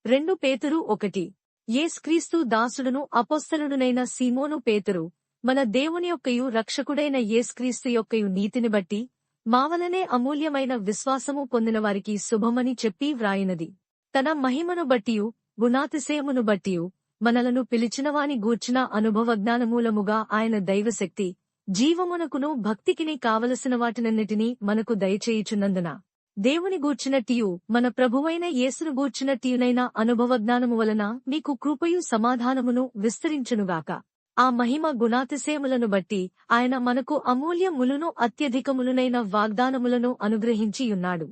2 పేతురు 1. యేసుక్రీస్తు దాసుడును అపొస్తలుడునైన సీమోను పేతురు, మన దేవుని యొక్కయు రక్షకుడైన యేసుక్రీస్తు యొక్కయు నీతిని బట్టి మావలనే అమూల్యమైన విశ్వాసము పొందినవారికి శుభమని చెప్పి వ్రాయినది. తన మహిమను బట్టియు గుణాతిశయమును బట్టియు మనలను పిలిచినవాని గూర్చిన అనుభవజ్ఞానమూలముగా ఆయన దైవశక్తి, జీవమునకును భక్తికిని కావలసిన వాటినన్నిటినీ మనకు దయచేయుచున్నందున, దేవుని గూర్చినట్టియు మన ప్రభువైన యేసును గూర్చినట్టియునైన అనుభవజ్ఞానము వలన మీకు కృపయు సమాధానమును విస్తరించునుగాక. ఆ మహిమ గుణాతిశయములను బట్టి ఆయన మనకు అమూల్యములును అత్యధికములునైన వాగ్దానములను అనుగ్రహించియున్నాడు.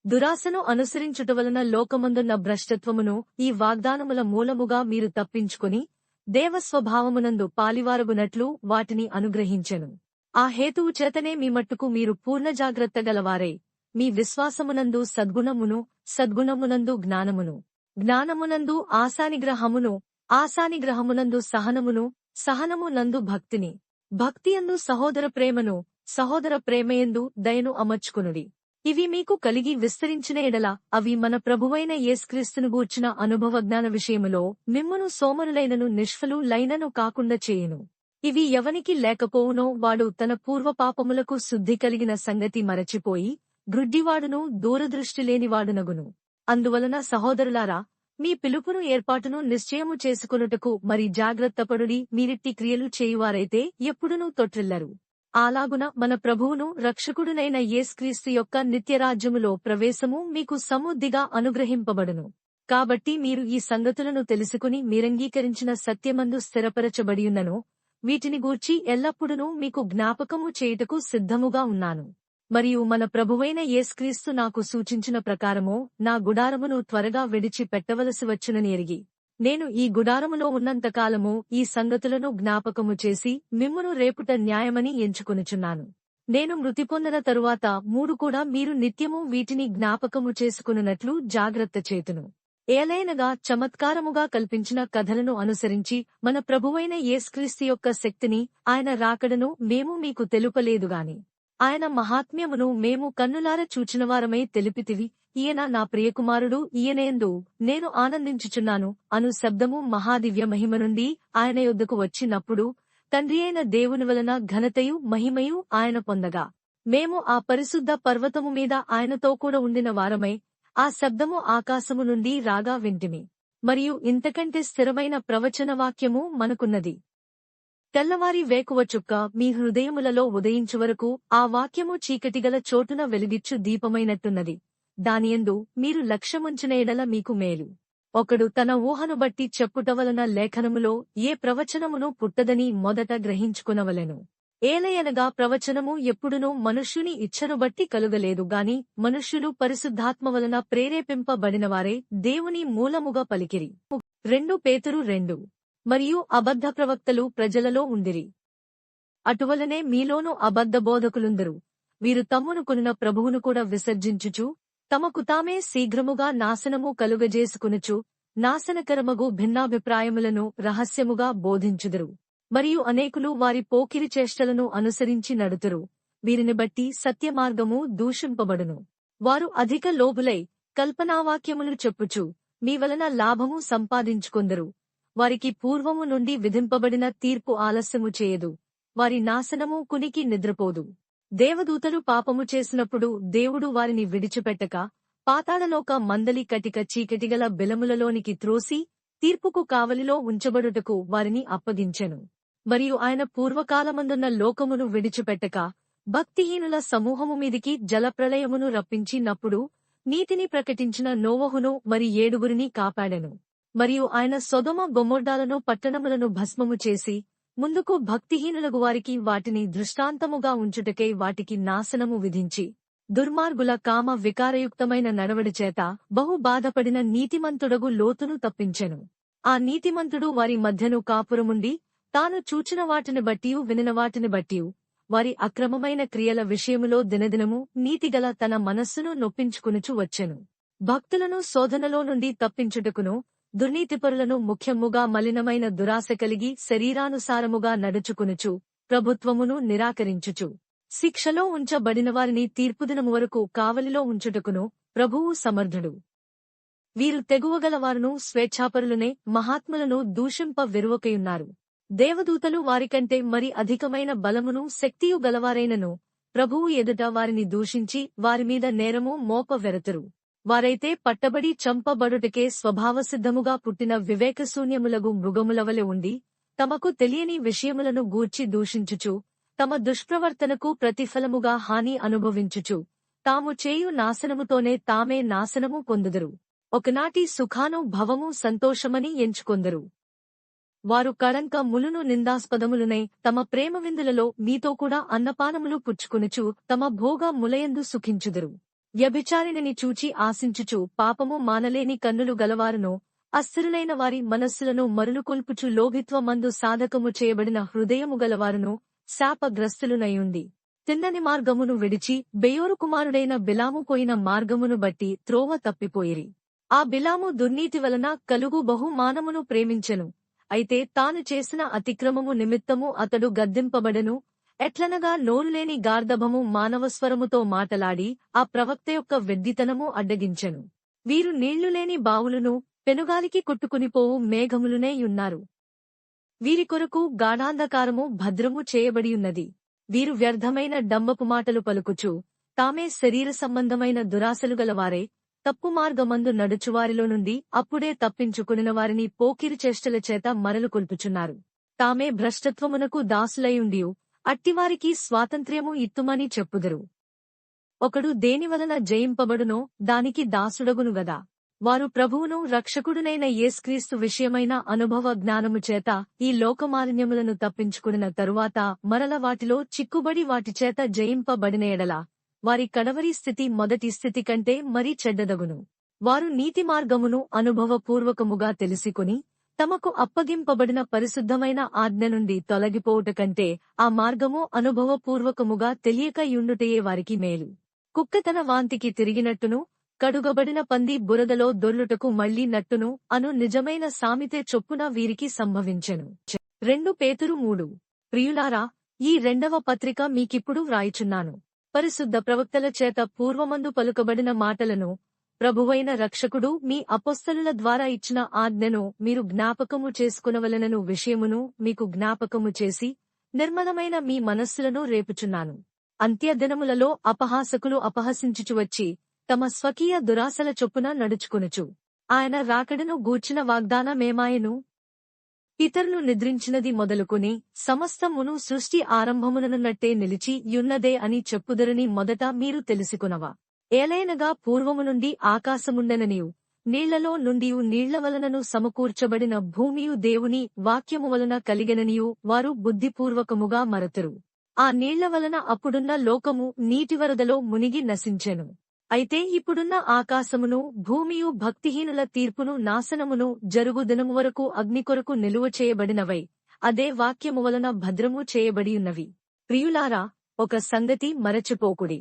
దురాశను అనుసరించుట వలన లోకమందున్న భ్రష్టత్వమును ఈ వాగ్దానముల మూలముగా మీరు తప్పించుకొని దేవస్వభావమునందు పాలివారగునట్లు వాటిని అనుగ్రహించెను. ఆ హేతువు చేతనే మీ మట్టుకు మీరు పూర్ణ జాగ్రత్త గలవారై, మీ విశ్వాసమునందు సద్గుణమును, సద్గుణమునందు జ్ఞానమును, జ్ఞానమునందు ఆశానిగ్రహమును, ఆశానిగ్రహమునందు సహనమును, సహనమునందు భక్తిని, భక్తియందు సహోదర ప్రేమను, సహోదర ప్రేమయందు దయను అమర్చుకునుడి. ఇవి మీకు కలిగి విస్తరించిన ఎడల అవి మన ప్రభువైన యేసుక్రీస్తును గూర్చిన అనుభవజ్ఞాన విషయములో మిమ్మును సోమరులైనను నిష్ఫలులైనను కాకుండా చేయును. ఇవి ఎవనికి లేకపోవునో వాడు తన పూర్వపాపములకు శుద్ధి కలిగిన సంగతి మరచిపోయి గ్రుడ్డివాడును దూరదృష్టిలేనివాడునగును. అందువలన సహోదరులారా, మీ పిలుపును ఏర్పాటును నిశ్చయము చేసుకొనుటకు మరి జాగ్రత్తపడుడి. మీరిట్టి క్రియలు చేయువారైతే ఎప్పుడునూ తొట్రిల్లరు. అలాగున మన ప్రభువును రక్షకుడునైన యేసుక్రీస్తు యొక్క నిత్యరాజ్యములో ప్రవేశము మీకు సమృద్ధిగా అనుగ్రహింపబడును. కాబట్టి మీరు ఈ సంగతులను తెలుసుకుని మీరంగీకరించిన సత్యమందు స్థిరపరచబడియున్నను వీటిని గూర్చి ఎల్లప్పుడూ మీకు జ్ఞాపకము చేయుటకు సిద్ధముగా ఉన్నాను. మరియు మన ప్రభువైన యేసుక్రీస్తు నాకు సూచించిన ప్రకారము నా గుడారమును త్వరగా విడిచి పెట్టవలసి వచ్చునని ఎరిగి, నేను ఈ గుడారములో ఉన్నంతకాలము ఈ సంగతులను జ్ఞాపకము చేసి మిమ్మును రేపుట న్యాయమని ఎంచుకొనుచున్నాను. నేను మృతి పొందిన తరువాత కూడా మీరు నిత్యము వీటిని జ్ఞాపకము చేసుకున్నట్లు జాగ్రత్త చేతును. ఏలైనగా చమత్కారముగా కల్పించిన కథలను అనుసరించి మన ప్రభువైన యేసుక్రీస్తు యొక్క శక్తిని, ఆయన రాకడను మేము మీకు తెలుపలేదుగాని ఆయన మహాత్మ్యమును మేము కన్నులార చూచినవారమై తెలిపితివి. ఈయన నా ప్రియకుమారుడు, ఈయనయందు నేను ఆనందించుచున్నాను అను శబ్దము మహాదివ్య మహిమ నుండి ఆయన యొద్దకు వచ్చినప్పుడు తండ్రి అయిన దేవుని వలన ఘనతయు మహిమయు ఆయన పొందగా, మేము ఆ పరిశుద్ధ పర్వతము మీద ఆయనతో కూడా ఉండిన వారమై ఆ శబ్దము ఆకాశము నుండి రాగా వింటిమి. మరియు ఇంతకంటే స్థిరమైన ప్రవచన వాక్యము మనకున్నది. తెల్లవారి వేకువ చుక్క మీ హృదయములలో ఉదయించు వరకు ఆ వాక్యము చీకటిగల చోటున వెలుగిచ్చు దీపమైనట్టున్నది. దానియందు మీరు లక్ష్యముంచిన ఎడల మీకు మేలు. ఒకడు తన ఊహను బట్టి చెప్పుట వలన లేఖనములో ఏ ప్రవచనమును పుట్టదని మొదట గ్రహించుకునవలెను. ఏలయనగా ప్రవచనము ఎప్పుడునూ మనుష్యుని ఇచ్ఛను బట్టి కలుగలేదు గాని మనుష్యులు పరిశుద్ధాత్మ వలన ప్రేరేపింపబడినవారే దేవుని మూలముగా పలికిరి. 2 పేతురు 2. మరియు అబద్ధ ప్రవక్తలు ప్రజలలో ఉండిరి. అటువలనే మీలోనూ అబద్ధ బోధకులుందరు. వీరు తమ్మును కొనిన ప్రభువును కూడా విసర్జించుచు తమకు తామే శీఘ్రముగా నాశనము కలుగజేసుకునుచు నాశనకరమగు భిన్నాభిప్రాయములను రహస్యముగా బోధించుదురు. మరియు అనేకులు వారి పోకిరి చేష్టలను అనుసరించి నడుతురు. వీరిని బట్టి సత్యమార్గము దూషింపబడును. వారు అధిక లోభులై కల్పనావాక్యములు చెప్పుచు మీ వలన లాభము సంపాదించుకొందరు. వారికి పూర్వము నుండి విధింపబడిన తీర్పు ఆలస్యము చేయదు. వారి నాశనము కునికి నిద్రపోదు. దేవదూతలు పాపము చేసినప్పుడు దేవుడు వారిని విడిచిపెట్టక పాతాళలోక మందలి కటిక చీకటిగల బిలములలోనికి త్రోసి తీర్పుకు కావలిలో ఉంచబడుటకు వారిని అప్పగించెను. మరియు ఆయన పూర్వకాలమందున్న లోకమును విడిచిపెట్టక భక్తిహీనుల సమూహము మీదికి జలప్రళయమును రప్పించినప్పుడు నీతిని ప్రకటించిన నోవహును మరి 7 కాపాడెను. మరియు ఆయన సొదొమ గొమొర్రాలను పట్టణములను భస్మము చేసి ముందుకు భక్తిహీనులగు వారికి వాటిని దృష్టాంతముగా ఉంచుటకై వాటికి నాశనము విధించి దుర్మార్గుల కామ వికారయుక్తమైన నడవడి చేత బహు బాధపడిన నీతిమంతుడగు లోతును తప్పించెను. ఆ నీతిమంతుడు వారి మధ్యను కాపురముండి తాను చూచిన వాటిని బట్టియు వినిన వాటిని బట్టియు వారి అక్రమమైన క్రియల విషయములో దినదినము నీతిగల తన మనస్సును నొప్పించుకునుచు వచ్చెను. భక్తులను శోధనలో నుండి తప్పించుటకును దుర్నీతిపరులను ముఖ్యముగా మలినమైన దురాశ కలిగి శరీరానుసారముగా నడుచుకునుచు ప్రభుత్వమును నిరాకరించుచు శిక్షలో ఉంచబడినవారిని తీర్పుదినము వరకు కావలిలో ఉంచుటకును ప్రభువు సమర్థుడు. వీరు తెగువగలవారును స్వేచ్ఛాపరులనే మహాత్ములను దూషింప వెరువకయున్నారు. దేవదూతలు వారికంటే మరి అధికమైన బలమును శక్తియు గలవారైనను ప్రభువు ఎదుట వారిని దూషించి వారిమీద నేరము మోపవెరతురు. వారైతే పట్టబడి చంపబడుటకే స్వభావసిద్ధముగా పుట్టిన వివేకశూన్యములగు మృగములవలె ఉండి తమకు తెలియని విషయములను గూర్చి దూషించుచు తమ దుష్ప్రవర్తనకు ప్రతిఫలముగా హాని అనుభవించుచు తాము చేయు నాశనముతోనే తామే నాశనము పొందుదురు. ఒకనాటి సుఖానుభవము సంతోషమని ఎంచుకొందరు. వారు కళంక ములును నిందాస్పదములునై తమ ప్రేమ విందులలో మీతో కూడా అన్నపానములు పుచ్చుకొనుచు తమ భోగ ములయందు సుఖించుదురు. వ్యభిచారిణిని చూచి ఆశించుచు పాపము మానలేని కన్నులు గలవారును అస్థిరులైన వారి మనస్సులను మరులుకొల్పుచు లోభిత్వమందు సాధకము చేయబడిన హృదయము గలవారును శాపగ్రస్తులునయుండి తిన్నని మార్గమును విడిచి బెయోరు కుమారుడైన బిలాము పోయిన మార్గమును బట్టి త్రోవ తప్పిపోయిరి. ఆ బిలాము దుర్నీతి వలన కలుగు బహుమానమును ప్రేమించెను. అయితే తాను చేసిన అతిక్రమము నిమిత్తము అతడు గద్దింపబడెను. ఎట్లనగా నోరులేని గార్ధబము మానవస్వరముతో మాటలాడి ఆ ప్రవక్త యొక్క వెడ్డితనము అడ్డగించెను. వీరు నీళ్లులేని బావులును పెనుగాలికి కొట్టుకునిపోవు మేఘములునే యున్నారు. వీరి కొరకు గాఢాంధకారము భద్రము చేయబడియున్నది. వీరు వ్యర్థమైన డంబపు మాటలు పలుకుచు తామే శరీర సంబంధమైన దురాశలు గలవారే తప్పు మార్గమందు నడుచువారిలో నుండి అప్పుడే తప్పించుకునిన వారిని పోకిరి చేష్టల చేత మరలు కొల్పుచున్నారు. తామే భ్రష్టత్వమునకు దాసులయుండియు అట్టివారికి స్వాతంత్ర్యము ఇత్తుమని చెప్పుదురు. ఒకడు దేనివలన జయింపబడునో దానికి దాసుడగును గదా. వారు ప్రభువును రక్షకుడునైన యేసుక్రీస్తు విషయమైన అనుభవ జ్ఞానము చేత ఈ లోకమాలిన్యములను తప్పించుకునిన తరువాత మరల వాటిలో చిక్కుబడి వాటిచేత జయింపబడిన ఎడల వారి కడవరి స్థితి మొదటి స్థితి కంటే మరీ చెడ్డదగును. వారు నీతి మార్గమును అనుభవపూర్వకముగా తెలిసికొని తమకు అప్పగింపబడిన పరిశుద్ధమైన ఆజ్ఞ నుండి తొలగిపోవుట కంటే ఆ మార్గము అనుభవపూర్వకముగా తెలియక యుండుటయే వారికి మేలు. కుక్క తన వాంతికి తిరిగినట్టును కడుగబడిన పంది బురదలో దొర్లుటకు మళ్లీ నట్టును అను నిజమైన సామెతే చొప్పున వీరికి సంభవించెను. 2 పేతురు 3. ప్రియులారా, ఈ 2వ పత్రిక మీకిప్పుడు వ్రాయుచున్నాను. పరిశుద్ధ ప్రవక్తల చేత పూర్వమందు పలుకబడిన మాటలను ప్రభువైన రక్షకుడు మీ అపొస్తలుల ద్వారా ఇచ్చిన ఆజ్ఞను మీరు జ్ఞాపకము చేసుకునవలెనను విషయమును మీకు జ్ఞాపకము చేసి నిర్మలమైన మీ మనస్సులను రేపుచున్నాను. అంత్యదినములలో అపహాసకులు అపహసించుచు వచ్చి తమ స్వకీయ దురాశల చొప్పున నడుచుకొనుచు ఆయన రాకడను గూర్చిన వాగ్దానమేమాయెను? పితరులు నిద్రించినది మొదలుకొని సమస్తమును సృష్టి ఆరంభముననున్నట్టే నిలిచి యున్నదే అని చెప్పుదురని మొదట మీరు తెలుసుకునవా? ఏలైనగా పూర్వము నుండి ఆకాశముండెననియు నీళ్లలో నుండియు నీళ్ల వలనను సమకూర్చబడిన భూమియు దేవుని వాక్యము వలన కలిగెననియు వారు బుద్ధిపూర్వకముగా మరతురు. ఆ నీళ్ల వలన అప్పుడున్న లోకము నీటివరదలో మునిగి నశించెను. అయితే ఇప్పుడున్న ఆకాశమును భూమియు భక్తిహీనుల తీర్పును నాశనమును జరుగు దినము వరకు అగ్ని కొరకు నిలువ చేయబడినవై అదే వాక్యము వలన భద్రము చేయబడియున్నవి. ప్రియులారా, ఒక సంగతి మరచిపోకుడి.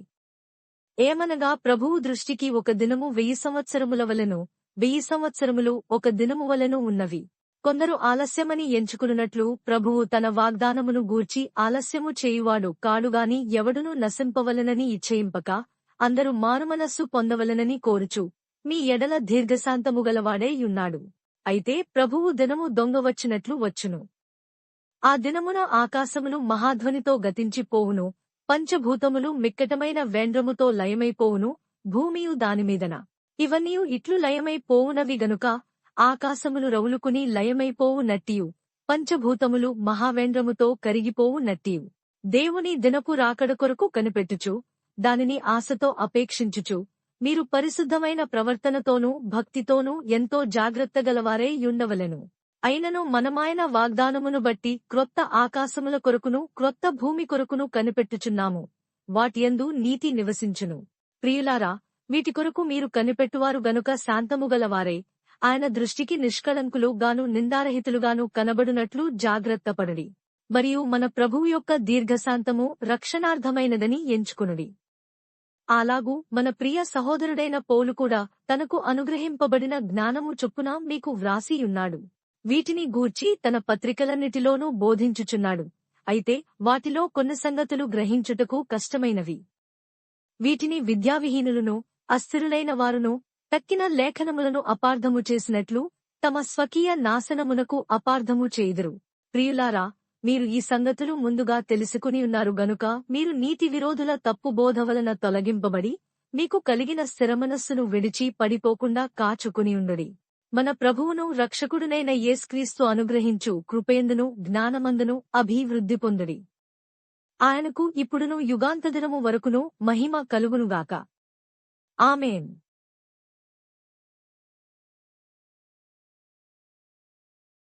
ఏమనగా ప్రభువు దృష్టికి ఒక దినము 1000 సంవత్సరముల వలెను 1000 సంవత్సరములు ఒక దినము వలెను ఉన్నవి. కొందరు ఆలస్యమని ఎంచుకున్నట్లు ప్రభువు తన వాగ్దానమును గూర్చి ఆలస్యము చేయువాడు కాడుగాని ఎవడునూ నశింపవలెనని ఇచ్ఛయింపక అందరూ మారుమనస్సు పొందవలెనని కోరుచు మీ ఎడల దీర్ఘశాంతము గలవాడే యున్నాడు. అయితే ప్రభువు దినము దొంగ వచ్చినట్లు వచ్చును. ఆ దినమున ఆకాశములు మహాధ్వనితో గతించిపోవును, పంచభూతములు మిక్కటమైన వేండ్రముతో లయమైపోవును, భూమియు దానిమీదన ఇవన్నీయు ఇట్లు లయమైపోవునవి గనుక ఆకాశములు రవులుకుని లయమైపోవు నట్టియు పంచభూతములు మహావేంద్రముతో కరిగిపోవు నట్టియు దేవుని దినపు రాకడ కొరకు కనిపెట్టుచు దానిని ఆశతో అపేక్షించుచు మీరు పరిశుద్ధమైన ప్రవర్తనతోనూ భక్తితోనూ ఎంతో జాగ్రత్తగలవారే యుండవలెను. అయినను మనమాయన వాగ్దానమును బట్టి క్రొత్త ఆకాశముల కొరకును క్రొత్త భూమి కొరకును కనిపెట్టుచున్నాము. వాటియందు నీతి నివసించును. ప్రియులారా, వీటి కొరకు మీరు కనిపెట్టువారు గనుక శాంతముగలవారై ఆయన దృష్టికి నిష్కళంకులు గాను నిందారహితులుగాను కనబడునట్లు జాగ్రత్తపడుడి. మరియు మన ప్రభువు యొక్క దీర్ఘశాంతము రక్షణార్థమైనదని ఎంచుకొనుడి. అలాగూ మన ప్రియ సహోదరుడైన పౌలు కూడా తనకు అనుగ్రహింపబడిన జ్ఞానము చొప్పున మీకు వ్రాసియున్నాడు. వీటిని గూర్చి తన పత్రికలన్నిటిలోనూ బోధించుచున్నాడు. అయితే వాటిలో కొన్ని సంగతులు గ్రహించుటకు కష్టమైనవి. వీటిని విద్యావిహీనులను అస్థిరులైన వారును తక్కిన లేఖనములను అపార్థము చేసినట్లు తమ స్వకీయ నాశనమునకు అపార్థము చేయుదురు. ప్రియులారా, మీరు ఈ సంగతులు ముందుగా తెలుసుకుని ఉన్నారు గనుక మీరు నీతి విరోధుల తప్పు బోధ వలన తొలగింపబడి మీకు కలిగిన స్థిరమనస్సును విడిచి పడిపోకుండా కాచుకునియుండుడి. మన ప్రభువును రక్షకుడునైన యేసుక్రీస్తు అనుగ్రహించు కృపయందును జ్ఞానమందును అభివృద్ధి పొందుడి. ఆయనకు ఇప్పుడును యుగాంతదినము వరకును మహిమ కలుగునుగాక. ఆమేన్.